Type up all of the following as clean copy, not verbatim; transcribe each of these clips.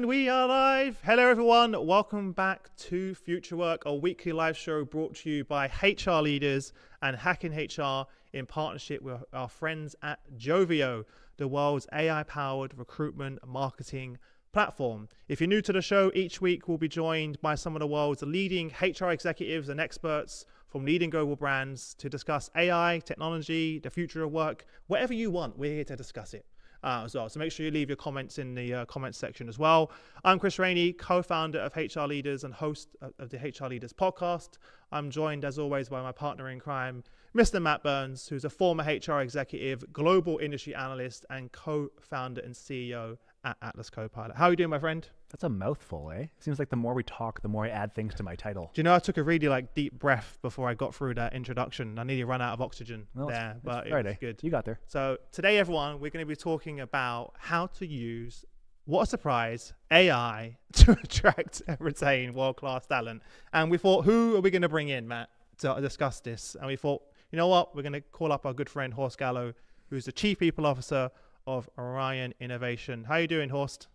And we are live. Hello, everyone. Welcome back to FutureWork, a weekly live show brought to you by HR leaders and Hacking HR in partnership with our friends at Joveo, the world's AI-powered recruitment marketing platform. If you're new to the show, each week we'll be joined by some of the world's leading HR executives and experts from leading global brands to discuss AI, technology, the future of work, whatever you want, we're here to discuss it. As well. So make sure you leave your comments in the comments section as well. I'm Chris Rainey, co-founder of HR Leaders and host of the HR Leaders podcast. I'm joined as always by my partner in crime, Mr. Matt Burns, who's a former HR executive, global industry analyst, and co-founder and CEO at Atlas Copilot. How are you doing, my friend? That's a mouthful, eh? Seems like the more we talk, the more I add things to my title. Do you know, I took a really deep breath before I got through that introduction. I nearly ran out of oxygen there, but it was good. You got there. So today, everyone, we're going to be talking about how to use, what a surprise, AI to attract and retain world-class talent. And we thought, who are we going to bring in, Matt, to discuss this? And we thought, you know what? We're going to call up our good friend, Horst Gallo, who's the Chief People Officer of Orion Innovation. How are you doing, Horst?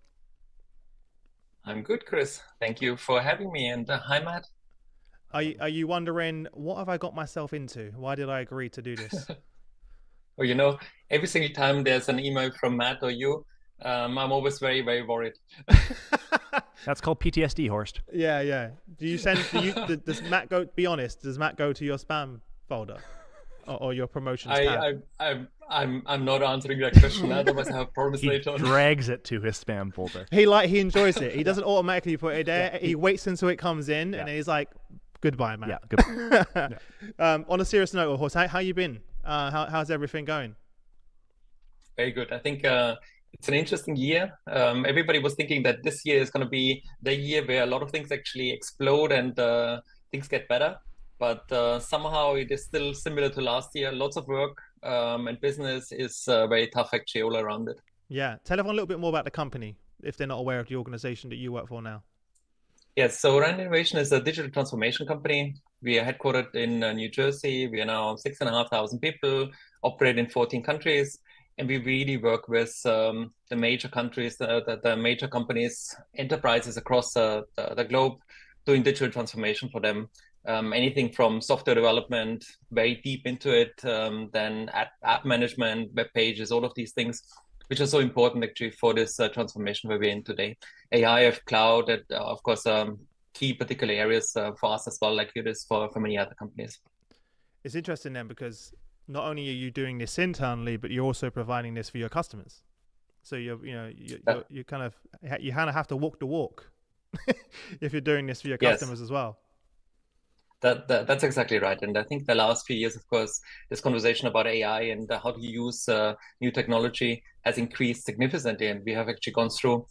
I'm good, Chris. Thank you for having me. And hi, Matt. Are you wondering, what have I got myself into? Why did I agree to do this? Well, you know, every single time there's an email from Matt or you, I'm always very, very worried. That's called PTSD, Horst. Yeah. Does Matt go, be honest, does Matt go to your spam folder or your promotions tab? I'm not answering that question. Otherwise, I have problems later on. He drags it to his spam folder. He enjoys it. He doesn't automatically put it there. He waits until it comes in, and he's like, "Goodbye, man." Yeah, goodbye. On a serious note, Horst, how you been? How's everything going? Very good. I think it's an interesting year. Everybody was thinking that this year is going to be the year where a lot of things actually explode and things get better. But somehow it is still similar to last year. Lots of work and business is very tough actually all around it. Yeah. Tell everyone a little bit more about the company if they're not aware of the organization that you work for now. Yes. So Orion Innovation is a digital transformation company. We are headquartered in New Jersey. We are now 6,500 people, operate in 14 countries. And we really work with the major countries, the major companies, enterprises across the globe, doing digital transformation for them. Anything from software development, very deep into it, then app management, web pages, all of these things, which are so important actually for this transformation where we're in today. AI, cloud, of course, key particular areas for us as well, like it is for many other companies. It's interesting then because not only are you doing this internally, but you're also providing this for your customers. So you kind of have to walk the walk if you're doing this for your customers as well. That's exactly right. And I think the last few years, of course, this conversation about AI and how to use new technology has increased significantly. And we have actually gone through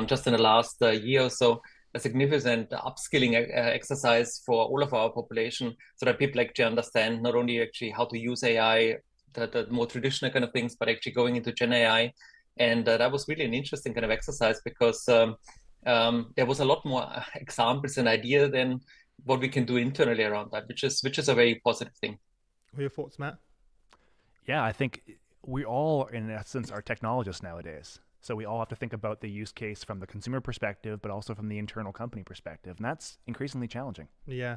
just in the last year or so, a significant upskilling exercise for all of our population so that people actually understand not only actually how to use AI, the more traditional kind of things, but actually going into Gen AI. And that was really an interesting kind of exercise because there was a lot more examples and ideas than what we can do internally around that, which is a very positive thing. What are your thoughts, Matt? Yeah, I think we all, in essence, are technologists nowadays. So we all have to think about the use case from the consumer perspective, but also from the internal company perspective. And that's increasingly challenging. Yeah.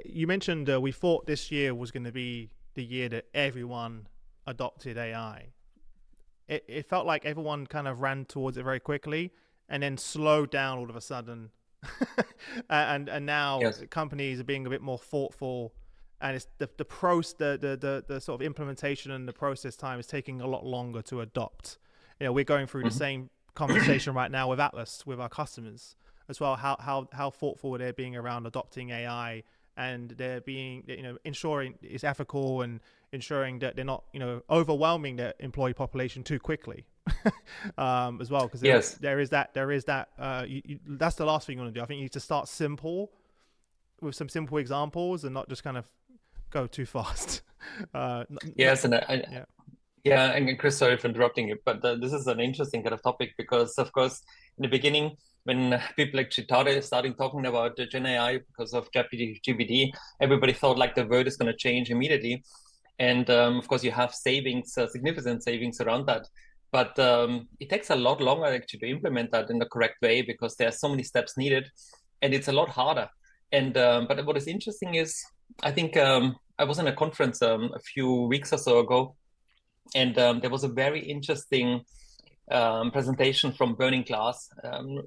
You mentioned we thought this year was going to be the year that everyone adopted AI. It felt like everyone kind of ran towards it very quickly and then slowed down all of a sudden. and now companies are being a bit more thoughtful, and it's the sort of implementation and the process time is taking a lot longer to adopt. You know, we're going through the same conversation right now with Atlas, with our customers as well. How thoughtful they're being around adopting AI, and they're being, ensuring it's ethical and ensuring that they're not, overwhelming their employee population too quickly. As well, because there is that that's the last thing you want to do. I think you need to start simple with some simple examples and not just kind of go too fast. And Chris, sorry for interrupting you, but this is an interesting kind of topic because, of course, in the beginning, when people actually starting talking about Gen AI because of GPT, everybody thought like the world is going to change immediately. And of course, you have savings, significant savings around that. But it takes a lot longer actually to implement that in the correct way because there are so many steps needed, and it's a lot harder. And but what is interesting is, I think I was in a conference a few weeks or so ago, and there was a very interesting presentation from Burning Glass.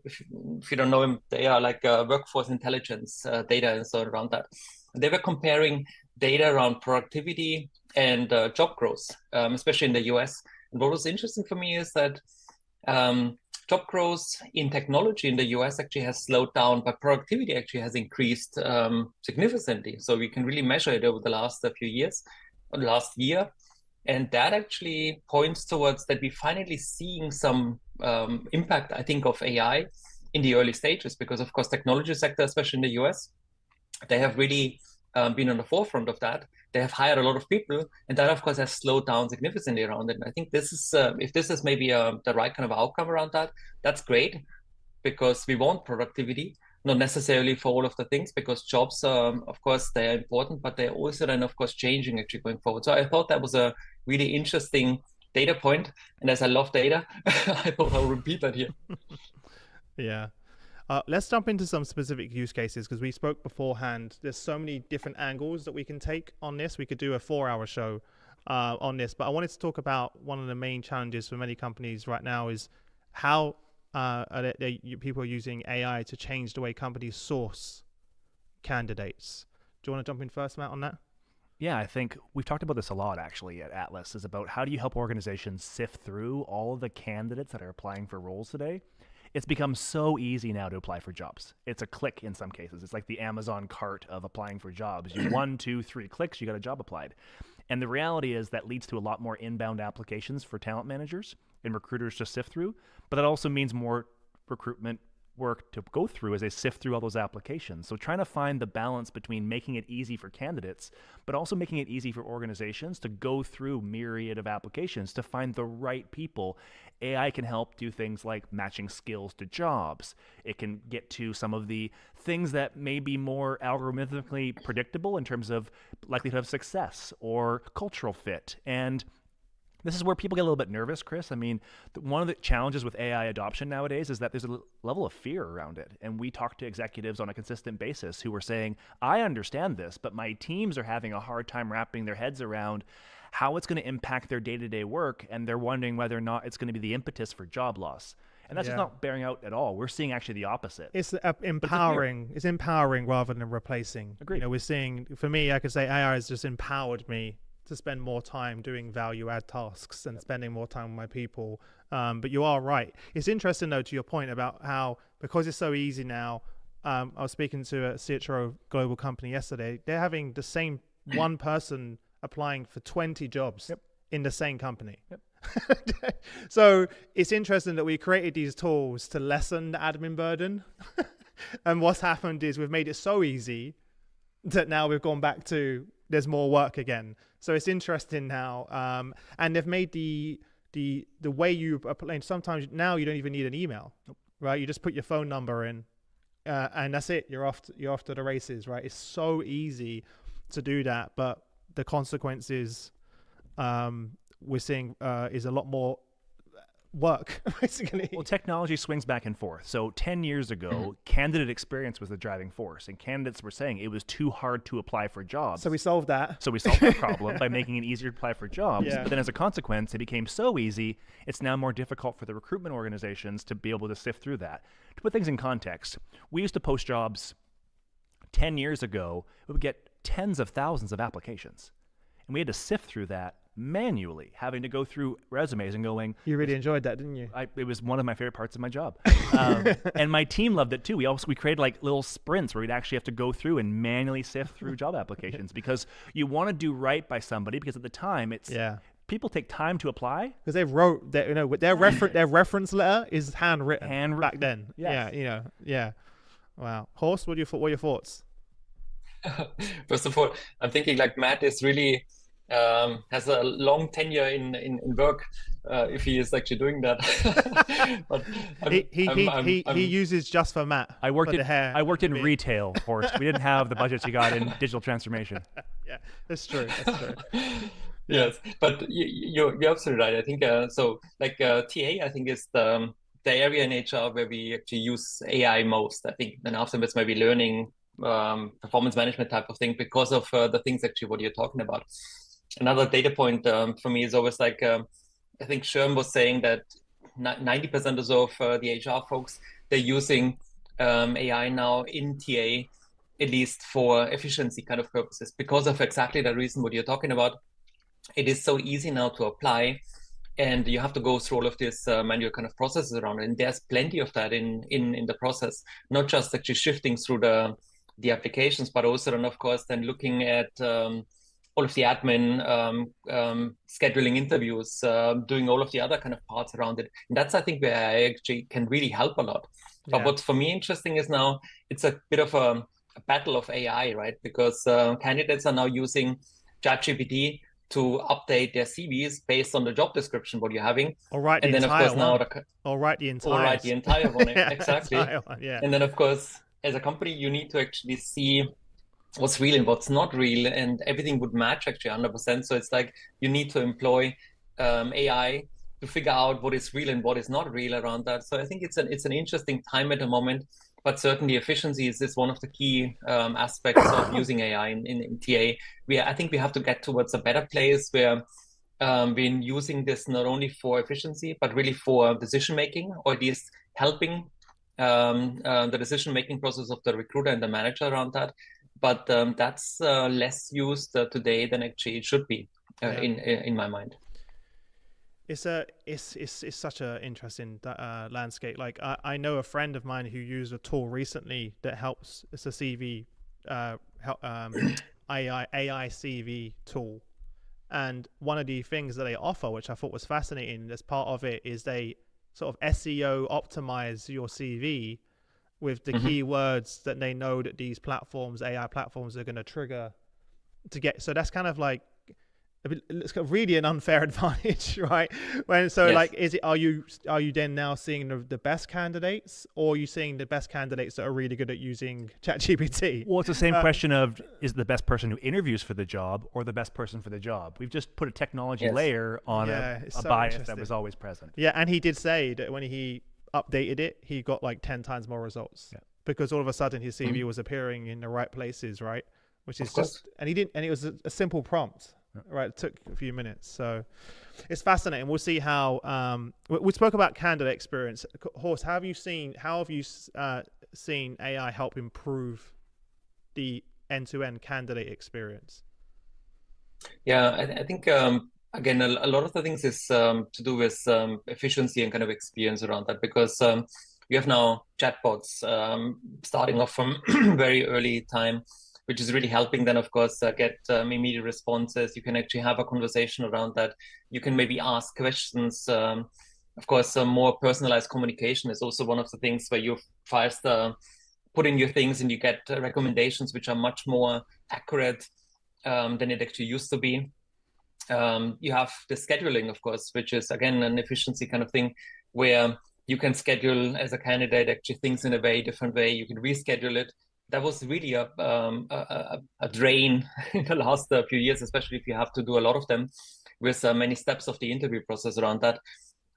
If you don't know him, they are like workforce intelligence data and so around that. They were comparing data around productivity and job growth, especially in the US. And what was interesting for me is that job growth in technology in the US actually has slowed down, but productivity actually has increased significantly. So we can really measure it over the last few years, or the last year. And that actually points towards that we're finally seeing some impact, I think, of AI in the early stages, because of course, technology sector, especially in the US, they have really been on the forefront of that. They have hired a lot of people, and that of course has slowed down significantly around it. And I think this is, if this is maybe the right kind of outcome around that, that's great, because we want productivity, not necessarily for all of the things, because jobs, of course, they're important, but they're also then, of course, changing actually going forward. So I thought that was a really interesting data point. And as I love data, I thought I'll repeat that here. Yeah. Let's jump into some specific use cases, because we spoke beforehand. There's so many different angles that we can take on this. We could do a 4-hour show on this, but I wanted to talk about one of the main challenges for many companies right now is how people are using AI to change the way companies source candidates. Do you want to jump in first, Matt, on that? Yeah, I think we've talked about this a lot actually at Atlas, is about how do you help organizations sift through all of the candidates that are applying for roles today. It's become so easy now to apply for jobs. It's a click in some cases. It's like the Amazon cart of applying for jobs. You 1, 2, 3 clicks, you got a job applied. And the reality is that leads to a lot more inbound applications for talent managers and recruiters to sift through. But that also means more recruitment work to go through as they sift through all those applications. So trying to find the balance between making it easy for candidates, but also making it easy for organizations to go through myriad of applications to find the right people. AI can help do things like matching skills to jobs. It can get to some of the things that may be more algorithmically predictable in terms of likelihood of success or cultural fit. And this is where people get a little bit nervous, Chris. I mean, one of the challenges with AI adoption nowadays is that there's a level of fear around it. And we talk to executives on a consistent basis who are saying, I understand this, but my teams are having a hard time wrapping their heads around how it's going to impact their day-to-day work. And they're wondering whether or not it's going to be the impetus for job loss. And that's just not bearing out at all. We're seeing actually the opposite. It's empowering. It's empowering rather than replacing. Agreed. You know, we're seeing, for me, I could say AI has just empowered me to spend more time doing value add tasks and spending more time with my people. But you are right. It's interesting though, to your point about how, because it's so easy now, I was speaking to a CHRO global company yesterday. They're having the same one person applying for 20 jobs in the same company. So it's interesting that we created these tools to lessen the admin burden. And what's happened is we've made it so easy that now we've gone back to there's more work again. So it's interesting now, and they've made the way you apply. Sometimes now you don't even need an email, right? You just put your phone number in, and that's it. You're off to the races, right? It's so easy to do that, but the consequences we're seeing is a lot more work, basically. Well, technology swings back and forth. So 10 years ago, candidate experience was the driving force, and candidates were saying it was too hard to apply for jobs. So we solved that. So we solved that problem by making it easier to apply for jobs. But then as a consequence, it became so easy, it's now more difficult for the recruitment organizations to be able to sift through that. To put things in context, we used to post jobs 10 years ago. We would get tens of thousands of applications, and we had to sift through that manually, having to go through resumes and going. You really enjoyed that, didn't you? It was one of my favorite parts of my job. And my team loved it too. We created like little sprints where we'd actually have to go through and manually sift through job applications, because you want to do right by somebody, because at the time it's people take time to apply, because they wrote their, their reference letter is handwritten back then. Wow. Horst, what are your thoughts? First of all, I'm thinking like Matt is really has a long tenure in work, if he is actually doing that. But he uses just for Matt. I worked in retail, Horst. We didn't have the budgets you got in digital transformation. Yeah, that's true. Yeah. Yes, but you're absolutely right. I think so. Like TA, I think is the area in HR where we actually use AI most. I think then afterwards maybe learning, performance management type of thing because of the things actually what you're talking about. Another data point for me is always like I think Sherm was saying that 90% or so of the HR folks they're using AI now in TA at least for efficiency kind of purposes because of exactly the reason what you're talking about. It is so easy now to apply and you have to go through all of this manual kind of processes around it. And there's plenty of that in the process, not just actually shifting through the applications, but also then of course then looking at all of the admin, scheduling interviews, doing all of the other kind of parts around it. And that's I think where I actually can really help a lot. But Yeah. what's for me interesting is now it's a bit of a battle of AI, right? Because candidates are now using ChatGPT to update their CVs based on the job description what you're having, Or write the and then of entire course now one. Or write the or write the entires. entire one Yeah, exactly, entire one. Yeah. and then of course as a company you need to actually see what's real and what's not real, and everything would match actually 100%. So it's like you need to employ AI to figure out what is real and what is not real around that. So I think it's an interesting time at the moment, but certainly efficiency is one of the key aspects of using AI in TA. I think we have to get towards a better place where we're using this not only for efficiency but really for decision making, or at least helping the decision making process of the recruiter and the manager around that. But that's less used today than actually it should be Yeah. in my mind. It's such a interesting landscape. Like I know a friend of mine who used a tool recently that helps. It's a CV AI CV tool, and one of the things that they offer, which I thought was fascinating, as part of it, is they sort of SEO optimize your CV with the keywords that they know that these platforms, AI platforms, are going to trigger to get. So that's kind of like it's really an unfair advantage, right? When so Yes. like, is it are you then now seeing the best candidates, or are you seeing the best candidates that are really good at using ChatGPT? Well, it's the same question of is the best person who interviews for the job or the best person for the job? We've just put a technology Yes. layer on a so bias that interesting. was always present. Yeah, and he did say that when he updated it, he got like 10 times more results. Yeah. Because all of a sudden his CV was appearing in the right places, right? Which is just, and it was a simple prompt, right? It took a few minutes. So it's fascinating. We'll see how, we spoke about candidate experience. Horst, how have you seen AI help improve the end-to-end candidate experience? Yeah, I think again a lot of the things is to do with efficiency and kind of experience around that, because you have now chatbots starting off from very early time, which is really helping then of course get immediate responses. You can actually have a conversation around that. You can maybe ask questions. Of course, some more personalized communication is also one of the things where you first put in your things and you get recommendations which are much more accurate than it actually used to be. You have the scheduling, of course, which is again an efficiency kind of thing, where you can schedule as a candidate actually things in a very different way. You can reschedule it. That was really a drain in the last few years, especially if you have to do a lot of them with many steps of the interview process around that.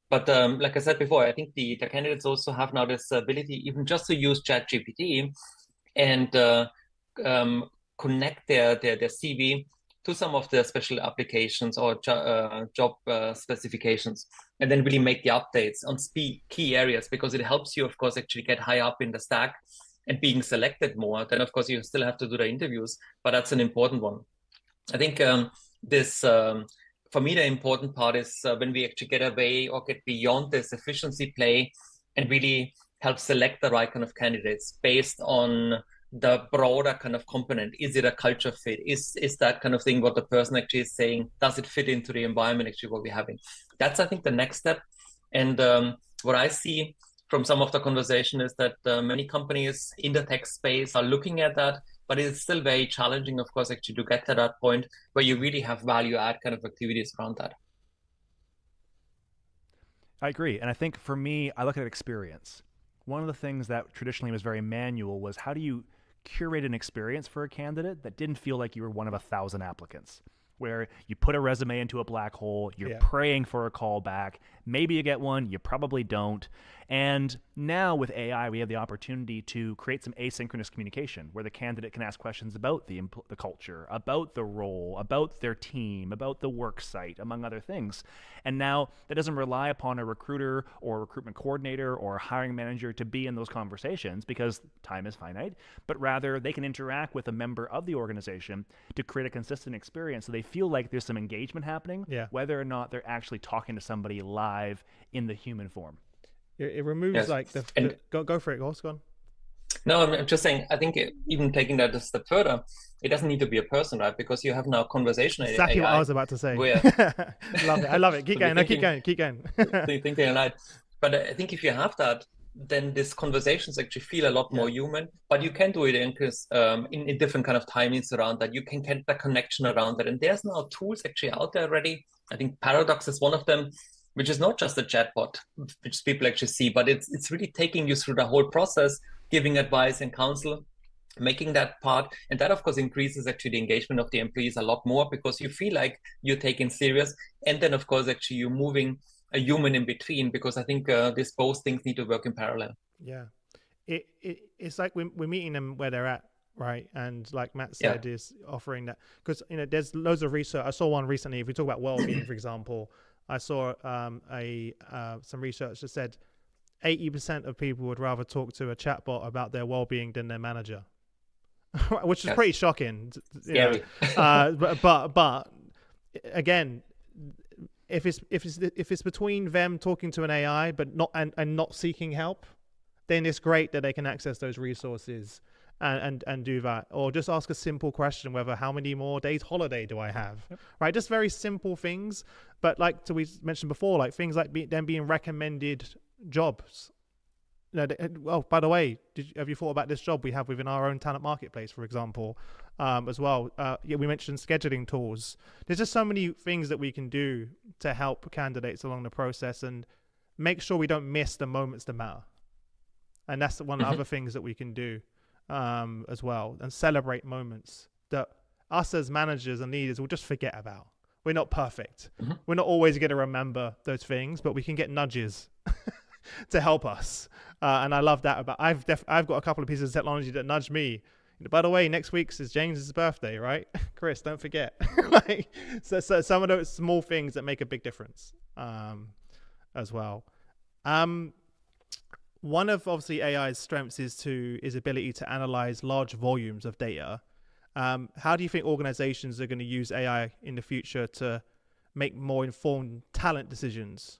But like I said before, I think the candidates also have now this ability even just to use ChatGPT and connect their CV to some of the special applications or job specifications, and then really make the updates on key areas, because it helps you, of course, actually get high up in the stack and being selected more. Then, of course, you still have to do the interviews, but that's an important one. I think this, for me, the important part is when we actually get away or get beyond this efficiency play and really help select the right kind of candidates based on the broader kind of component. Is it a culture fit? Is that kind of thing what the person actually is saying? Does it fit into the environment actually what we're having? That's, I think, the next step. And what I see from some of the conversation is that many companies in the tech space are looking at that, but it's still very challenging, of course, actually to get to that point where you really have value add kind of activities around that. I agree. And I think for me, I look at experience. One of the things that traditionally was very manual was how do you curate an experience for a candidate that didn't feel like you were one of 1,000 applicants? where you put a resume into a black hole, you're praying for a call back. Maybe you get one, you probably don't. And now with AI, we have the opportunity to create some asynchronous communication where the candidate can ask questions about the culture, about the role, about their team, about the work site, among other things. And now that doesn't rely upon a recruiter or a recruitment coordinator or a hiring manager to be in those conversations because time is finite, but rather they can interact with a member of the organization to create a consistent experience so they feel like there's some engagement happening, whether or not they're actually talking to somebody live in the human form. It removes like go for it, Horst, go on. No, I'm just saying, I think even taking that a step further, it doesn't need to be a person, right? Because you have now conversational exactly AI. What I was about to say. Love it. I love it. Keep going. Keep going. Thinking alike. But I think if you have that, then these conversations actually feel a lot more human. But you can do it in different kind of timings around that. You can get the connection around that. And there's now tools actually out there already. I think Paradox is one of them, which is not just a chatbot, which people actually see, but it's really taking you through the whole process, giving advice and counsel, making that part. And that, of course, increases actually the engagement of the employees a lot more because you feel like you're taken serious. And then, of course, actually you're moving a human in between because I think these both things need to work in parallel. Yeah. It's like we're meeting them where they're at, right? And like Matt said, is offering that because, there's loads of research. I saw one recently. If we talk about well-being, for example, I saw some research that said 80% of people would rather talk to a chatbot about their well-being than their manager, which is pretty shocking. Scary. But again, if it's between them talking to an AI but not seeking help, then it's great that they can access those resources and do that, or just ask a simple question whether how many more days holiday do I have, right? Just very simple things, but like we mentioned before, like things like them being recommended jobs. Well, by the way, have you thought about this job we have within our own talent marketplace, for example, as well? We mentioned scheduling tools. There's just so many things that we can do to help candidates along the process and make sure we don't miss the moments that matter. And that's one of the other things that we can do as well, and celebrate moments that us as managers and leaders will just forget about. We're not perfect. We're not always going to remember those things, but we can get nudges to help us. And I love that about, I've got a couple of pieces of technology that nudge me. By the way, next week's is James's birthday, right? Chris, don't forget. So some of those small things that make a big difference as well. One of obviously AI's strengths is ability to analyze large volumes of data. How do you think organizations are going to use AI in the future to make more informed talent decisions?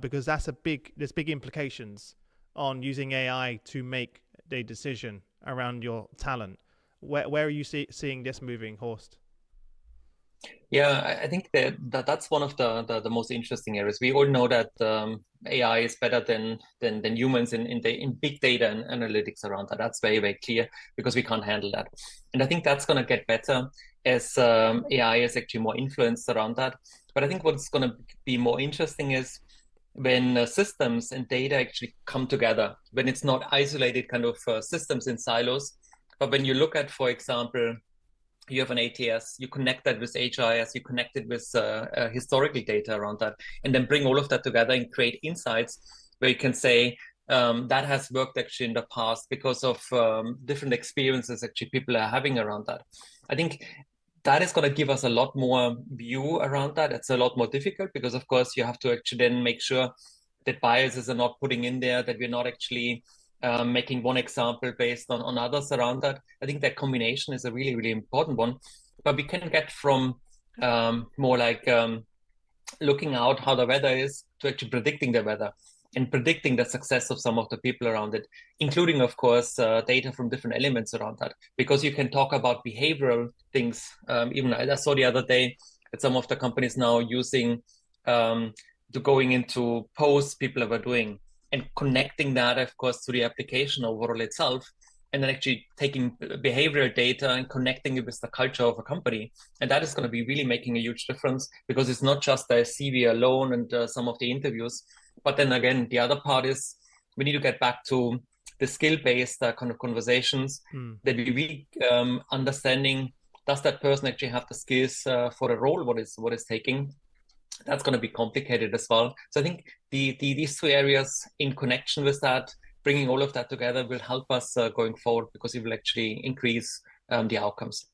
Because there's big implications on using AI to make a decision around your talent. Where are you seeing this moving, Horst? Yeah, I think that's one of the most interesting areas. We all know that AI is better than humans in big data and analytics around that. That's very, very clear because we can't handle that. And I think that's going to get better as AI is actually more influenced around that. But I think what's going to be more interesting is when systems and data actually come together, when it's not isolated kind of systems in silos, but when you look at, for example, you have an ATS, you connect that with HRIS, you connect it with historical data around that, and then bring all of that together and create insights where you can say that has worked actually in the past because of different experiences actually people are having around that. I think that is going to give us a lot more view around that. It's a lot more difficult because, of course, you have to actually then make sure that biases are not putting in there, that we're not actually making one example based on others around that. I think that combination is a really, really important one. But we can get from more like looking out how the weather is to actually predicting the weather and predicting the success of some of the people around it, including, of course, data from different elements around that. Because you can talk about behavioral things. Even I saw the other day that some of the companies now using to going into posts people are doing and connecting that, of course, to the application overall itself, and then actually taking behavioral data and connecting it with the culture of a company. And that is going to be really making a huge difference because it's not just the CV alone and some of the interviews. But then again, the other part is we need to get back to the skill-based kind of conversations that we really understanding does that person actually have the skills for the role what is taking? That's going to be complicated as well. So I think these two areas in connection with that, bringing all of that together will help us going forward, because it will actually increase the outcomes.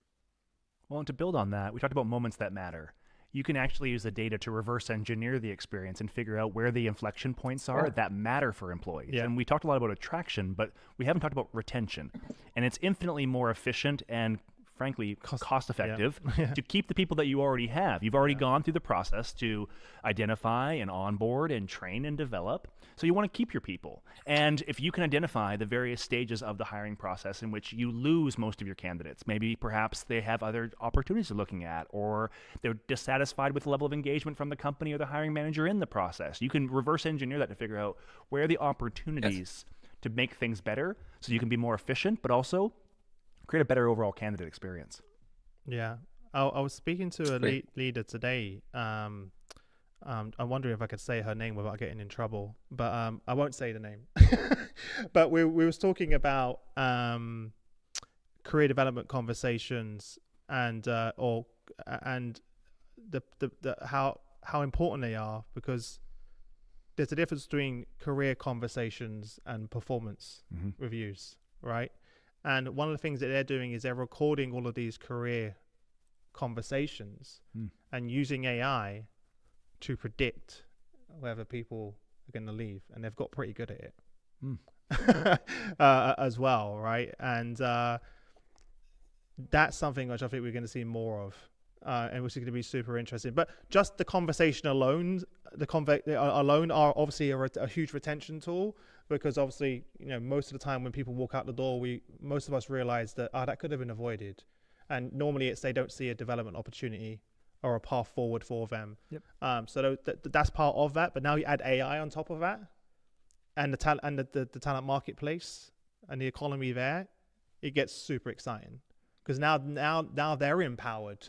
Well, and to build on that, we talked about moments that matter. You can actually use the data to reverse engineer the experience and figure out where the inflection points are that matter for employees. Yeah. And we talked a lot about attraction, but we haven't talked about retention. And it's infinitely more efficient and frankly, cost effective to keep the people that you already have. You've already gone through the process to identify and onboard and train and develop. So you want to keep your people. And if you can identify the various stages of the hiring process in which you lose most of your candidates, maybe perhaps they have other opportunities they're looking at, or they're dissatisfied with the level of engagement from the company or the hiring manager in the process, you can reverse engineer that to figure out where are the opportunities to make things better so you can be more efficient, but also create a better overall candidate experience. Yeah. I was speaking to a leader today. I'm wondering if I could say her name without getting in trouble, but I won't say the name. But we was talking about career development conversations and the how important they are, because there's a difference between career conversations and performance reviews, right? And one of the things that they're doing is they're recording all of these career conversations and using AI to predict whether people are going to leave. And they've got pretty good at it as well, right? And that's something which I think we're going to see more of, and which is going to be super interesting. But just the conversation alone, are obviously a huge retention tool. Because obviously, most of the time when people walk out the door, most of us realize that that could have been avoided, and normally it's they don't see a development opportunity or a path forward for them. Yep. So that's part of that. But now you add AI on top of that, and the talent marketplace and the economy there, it gets super exciting, because now they're empowered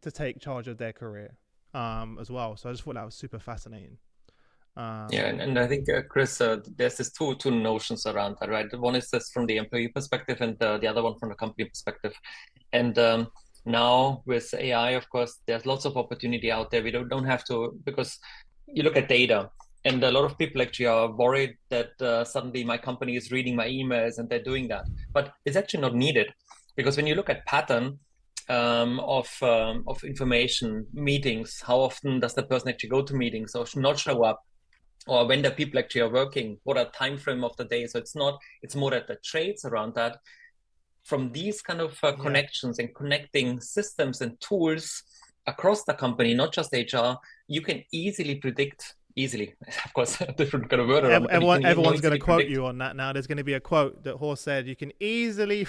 to take charge of their career as well. So I just thought that was super fascinating. And I think, Chris, there's this two notions around that, right? One is this from the employee perspective, and the other one from the company perspective. And now with AI, of course, there's lots of opportunity out there. We don't have to, because you look at data, and a lot of people actually are worried that suddenly my company is reading my emails and they're doing that. But it's actually not needed, because when you look at pattern of information, meetings, how often does the person actually go to meetings or not show up? Or when the people actually are working, what are time frame of the day? So it's more that the traits around that. From these kind of connections and connecting systems and tools across the company, not just HR, you can easily predict. Of course, a different kind of word. Everyone's going to quote you on that now. There's going to be a quote that Horst said, you can easily...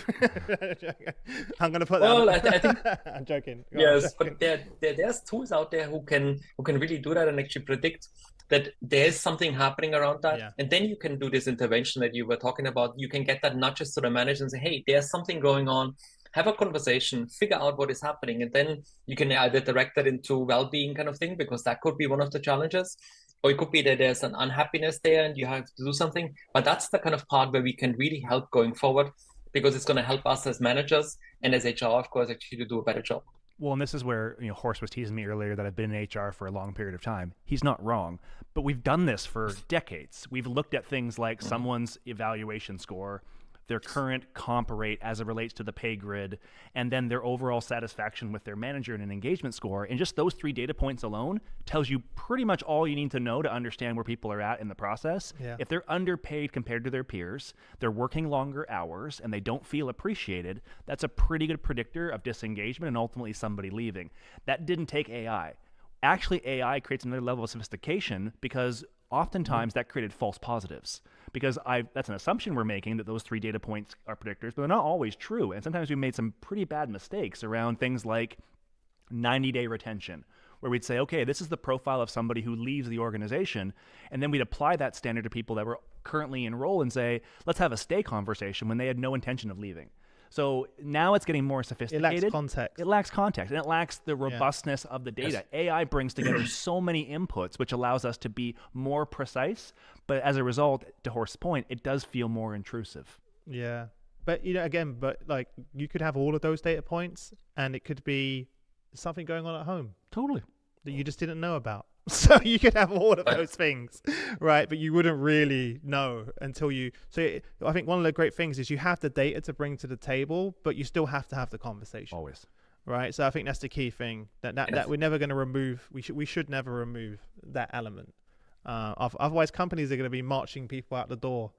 I'm going to put that... Well, I think... I'm joking. Yes, but there's tools out there who can really do that and actually predict that there's something happening around that. Yeah. And then you can do this intervention that you were talking about. You can get that nudges to the manager and say, hey, there's something going on. Have a conversation, figure out what is happening. And then you can either direct that into well-being kind of thing, because that could be one of the challenges. Or it could be that there's an unhappiness there and you have to do something. But that's the kind of part where we can really help going forward, because it's going to help us as managers and as HR, of course, actually to do a better job. Well, and this is where, Horst was teasing me earlier that I've been in HR for a long period of time. He's not wrong, but we've done this for decades. We've looked at things like someone's evaluation score, their current comp rate as it relates to the pay grid, and then their overall satisfaction with their manager and an engagement score. And just those 3 data points alone tells you pretty much all you need to know to understand where people are at in the process. Yeah. If they're underpaid compared to their peers, they're working longer hours, and they don't feel appreciated, that's a pretty good predictor of disengagement and ultimately somebody leaving. That didn't take AI. Actually, AI creates another level of sophistication, because oftentimes that created false positives. Because that's an assumption we're making, that those 3 data points are predictors, but they're not always true. And sometimes we made some pretty bad mistakes around things like 90-day retention, where we'd say, okay, this is the profile of somebody who leaves the organization. And then we'd apply that standard to people that were currently enrolled and say, let's have a stay conversation when they had no intention of leaving. So now it's getting more sophisticated. It lacks context, and it lacks the robustness of the data. Yes. AI brings together so many inputs, which allows us to be more precise. But as a result, to Horst's point, it does feel more intrusive. Yeah. But again, but like you could have all of those data points, and it could be something going on at home Totally. that you just didn't know about. So you could have all of Right. those things, right? But you wouldn't really know until you. So I think one of the great things is you have the data to bring to the table, but you still have to have the conversation, Always. right? So I think that's the key thing that we're never going to remove. We should never remove that element. Otherwise, companies are going to be marching people out the door,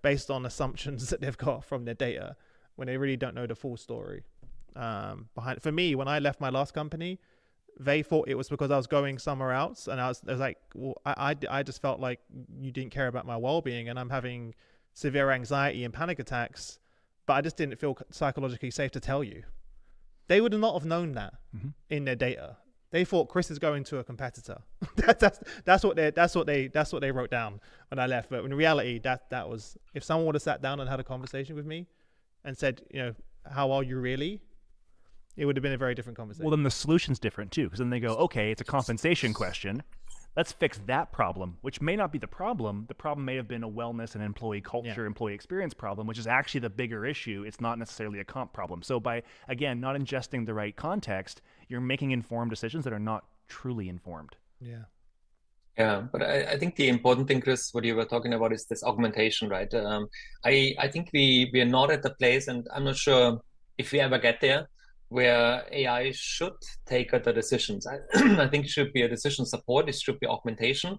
based on assumptions that they've got from their data when they really don't know the full story behind. For me, when I left my last company, they thought it was because I was going somewhere else, and I was like, well, I just felt like you didn't care about my well-being, and I'm having severe anxiety and panic attacks, but I just didn't feel psychologically safe to tell you. They would not have known that in their data. They thought Chris is going to a competitor. that's what they wrote down when I left. But in reality, that was, if someone would have sat down and had a conversation with me and said, how are you really? It would have been a very different conversation. Well, then the solution's different too, because then they go, okay, it's a compensation question. Let's fix that problem, which may not be the problem. The problem may have been a wellness and employee culture, employee experience problem, which is actually the bigger issue. It's not necessarily a comp problem. So by, again, not ingesting the right context, you're making informed decisions that are not truly informed. Yeah. Yeah, but I think the important thing, Chris, what you were talking about is this augmentation, right? I think we are not at the place, and I'm not sure if we ever get there, where AI should take the decisions. I think it should be a decision support. It should be augmentation.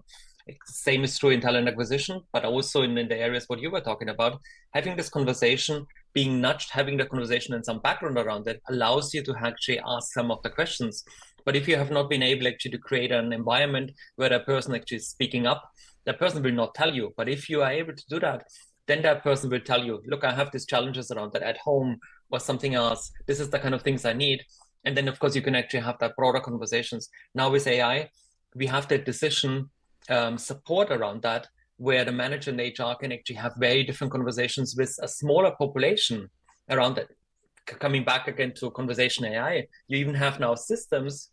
Same is true in talent acquisition, but also in the areas what you were talking about. Having this conversation, being nudged, having the conversation and some background around it allows you to actually ask some of the questions. But if you have not been able actually to create an environment where that person actually is speaking up, that person will not tell you. But if you are able to do that, then that person will tell you, look, I have these challenges around that at home or something else. This is the kind of things I need. And then, of course, you can actually have that broader conversations. Now with AI, we have that decision support around that, where the manager and HR can actually have very different conversations with a smaller population around that. Coming back again to conversation AI, you even have now systems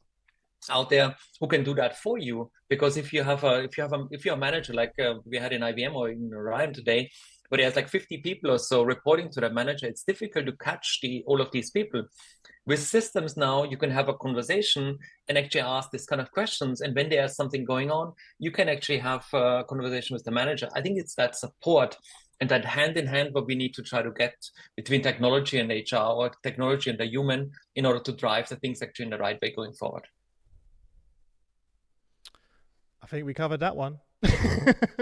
out there who can do that for you. Because if you're a manager like we had in IBM or in Orion today, where there's like 50 people or so reporting to that manager, it's difficult to catch all of these people. With systems now, you can have a conversation and actually ask this kind of questions. And when there's something going on, you can actually have a conversation with the manager. I think it's that support and that hand in hand what we need to try to get between technology and HR, or technology and the human, in order to drive the things actually in the right way going forward. I think we covered that one.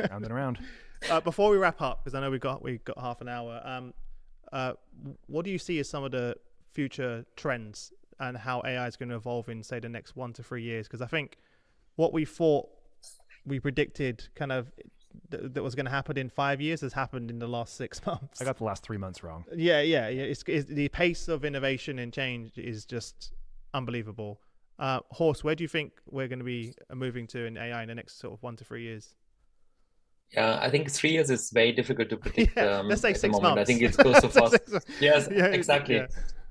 Round and around. Before we wrap up, because I know we got half an hour. What do you see as some of the future trends and how AI is going to evolve in, say, the next 1 to 3 years? Because I think what we thought we predicted kind of that was going to happen in 5 years has happened in the last 6 months. I got the last 3 months wrong. Yeah. It's the pace of innovation and change is just unbelievable. Horst, where do you think we're going to be moving to in AI in the next sort of 1 to 3 years? Yeah, I think 3 years is very difficult to predict. Let's say at 6 the moment. months. I think it goes so fast. Yes, Yeah, exactly. yeah.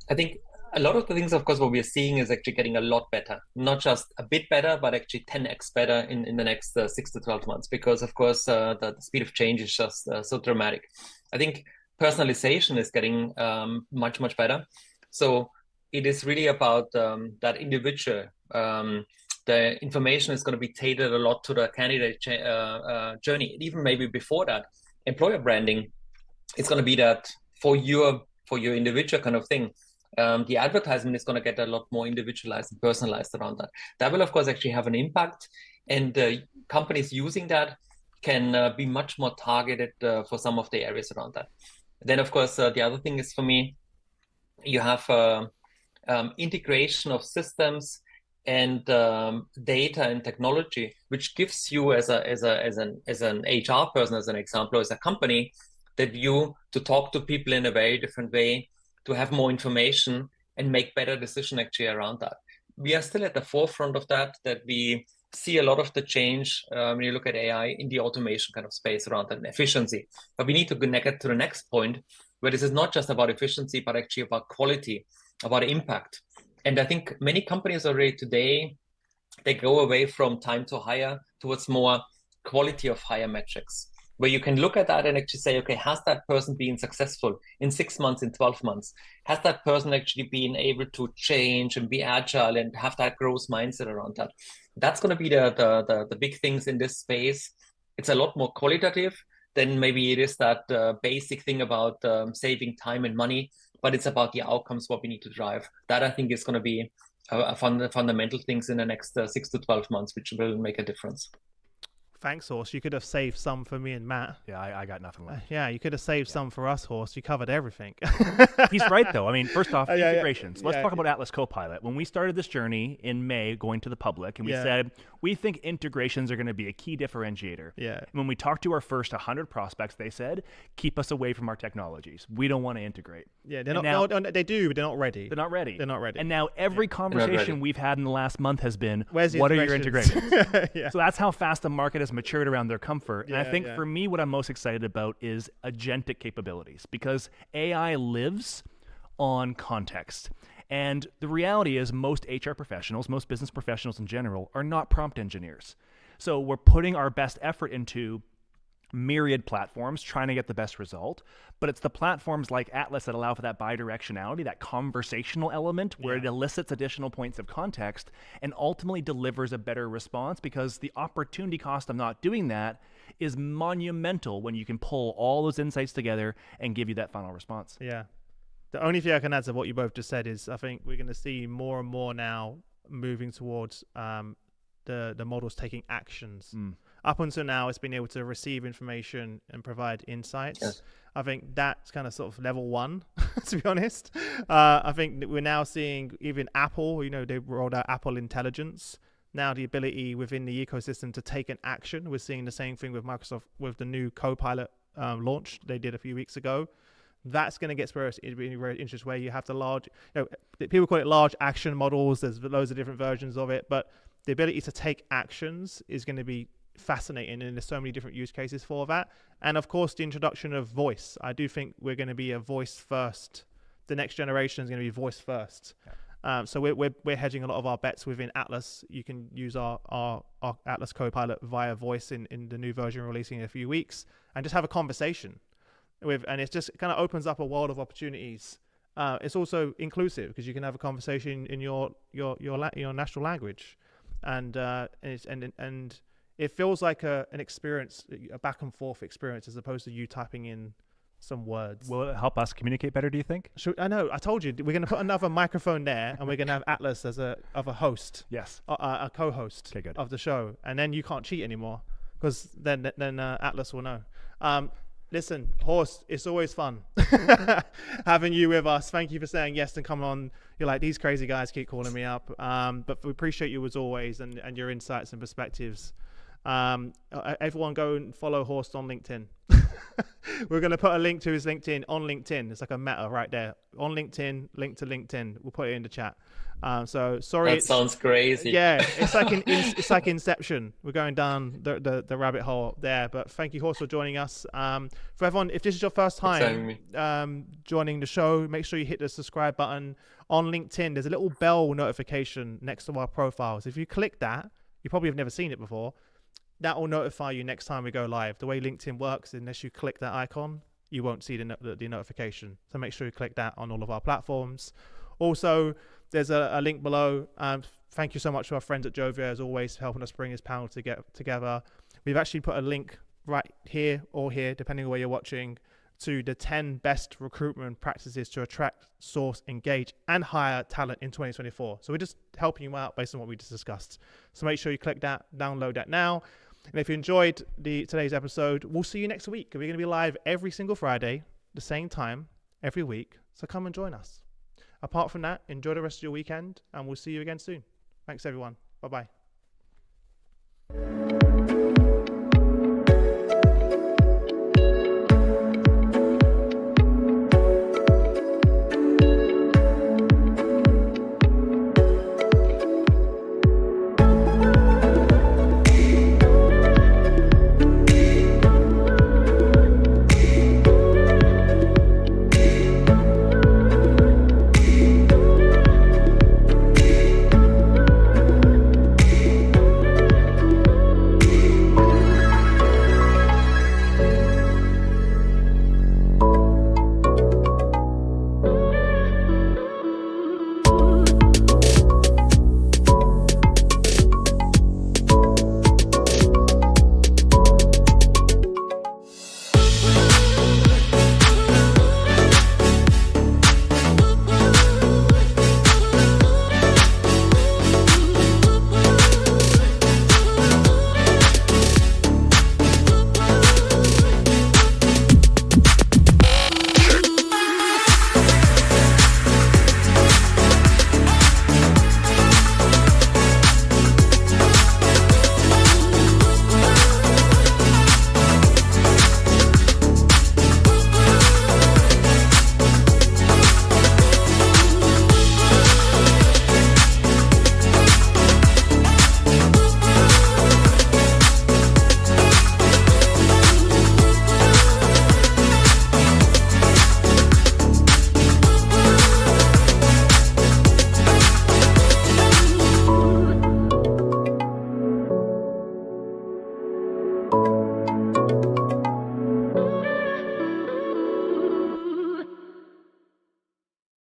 I think a lot of the things, of course, what we're seeing is actually getting a lot better. Not just a bit better, but actually 10x better in the next 6 to 12 months. Because, of course, the speed of change is just so dramatic. I think personalization is getting much, much better. So it is really about that individual. The information is going to be tailored a lot to the candidate journey. Even maybe before that, employer branding is going to be that for your individual kind of thing. The advertisement is going to get a lot more individualized and personalized around that. That will, of course, actually have an impact. And companies using that can be much more targeted for some of the areas around that. Then, of course, the other thing is, for me, you have integration of systems and data and technology, which gives you as an HR person, as an example, as a company, that view to talk to people in a very different way, to have more information and make better decisions actually around that. We are still at the forefront of that we see a lot of the change when you look at AI in the automation kind of space around that and efficiency. But we need to connect to the next point, where this is not just about efficiency, but actually about quality, about impact. And I think many companies already today, they go away from time to hire towards more quality of hire metrics. where you can look at that and actually say, okay, has that person been successful in 6 months, in 12 months? Has that person actually been able to change and be agile and have that growth mindset around that? That's going to be the big things in this space. It's a lot more qualitative than maybe it is that basic thing about saving time and money, but it's about the outcomes, what we need to drive. That I think is going to be fundamental things in the next 6 to 12 months, which will make a difference. Thanks, Horst. You could have saved some for me and Matt. Yeah, I got nothing left. Yeah, you could have saved some for us, Horst. You covered everything. He's right, though. I mean, first off, integrations. Let's Yeah. talk about Atlas Copilot. When we started this journey in May, going to the public, and we said, we think integrations are going to be a key differentiator. Yeah. And when we talked to our first 100 prospects, they said, keep us away from our technologies. We don't want to integrate. Yeah, they're not. No, they do, but they're not ready. They're not ready. They're not ready. And now every conversation we've had in the last month has been, what are your integrations? Yeah. So that's how fast the market has matured around their comfort. And I think Yeah. for me, what I'm most excited about is agentic capabilities, because AI lives on context. And the reality is most HR professionals, most business professionals in general, are not prompt engineers. So we're putting our best effort into myriad platforms trying to get the best result, but it's the platforms like Atlas that allow for that bidirectionality, that conversational element where it elicits additional points of context and ultimately delivers a better response, because the opportunity cost of not doing that is monumental when you can pull all those insights together and give you that final response. Yeah. The only thing I can add to what you both just said is I think we're going to see more and more now moving towards the models taking actions. Up until now, it's been able to receive information and provide insights. Yes. I think that's kind of sort of level one, to be honest. I think that we're now seeing even Apple, they rolled out Apple Intelligence. Now the ability within the ecosystem to take an action. We're seeing the same thing with Microsoft with the new Copilot launch they did a few weeks ago. That's going to get very interesting, where you have the large, people call it large action models. There's loads of different versions of it, but the ability to take actions is going to be fascinating, and there's so many different use cases for that. And of course, the introduction of voice. I do think we're going to be a voice first. The next generation is going to be voice first. Yeah. So we're hedging a lot of our bets within Atlas. You can use our Atlas Copilot via voice in the new version we're releasing in a few weeks, and just have a conversation and it just kind of opens up a world of opportunities. It's also inclusive because you can have a conversation in your national language, and it feels like an experience, a back and forth experience, as opposed to you typing in some words. Will it help us communicate better, do you think? I know. I told you we're going to put another microphone there, and we're going to have Atlas as a host. Yes. A co-host of the show, and then you can't cheat anymore because then Atlas will know. Listen, Horst, it's always fun having you with us. Thank you for saying yes and coming on. You're like, these crazy guys keep calling me up. But we appreciate you as always and your insights and perspectives. Everyone go and follow Horst on LinkedIn. We're going to put a link to his LinkedIn on LinkedIn. It's like a meta right there. On LinkedIn, link to LinkedIn. We'll put it in the chat. So sorry. That sounds crazy. Yeah, it's like Inception. We're going down the rabbit hole there. But thank you, Horst, for joining us. For everyone, if this is your first time joining the show, make sure you hit the subscribe button on LinkedIn. There's a little bell notification next to our profiles. If you click that, you probably have never seen it before. That will notify you next time we go live. The way LinkedIn works, unless you click that icon, you won't see the notification. So make sure you click that on all of our platforms. Also, there's a link below. Thank you so much to our friends at Joveo, as always, for helping us bring this panel together. We've actually put a link right here or here, depending on where you're watching, to the 10 best recruitment practices to attract, source, engage, and hire talent in 2024. So we're just helping you out based on what we just discussed. So make sure you click that, download that now. And if you enjoyed today's episode, we'll see you next week. We're going to be live every single Friday, the same time, every week. So come and join us. Apart from that, enjoy the rest of your weekend, and we'll see you again soon. Thanks, everyone. Bye-bye.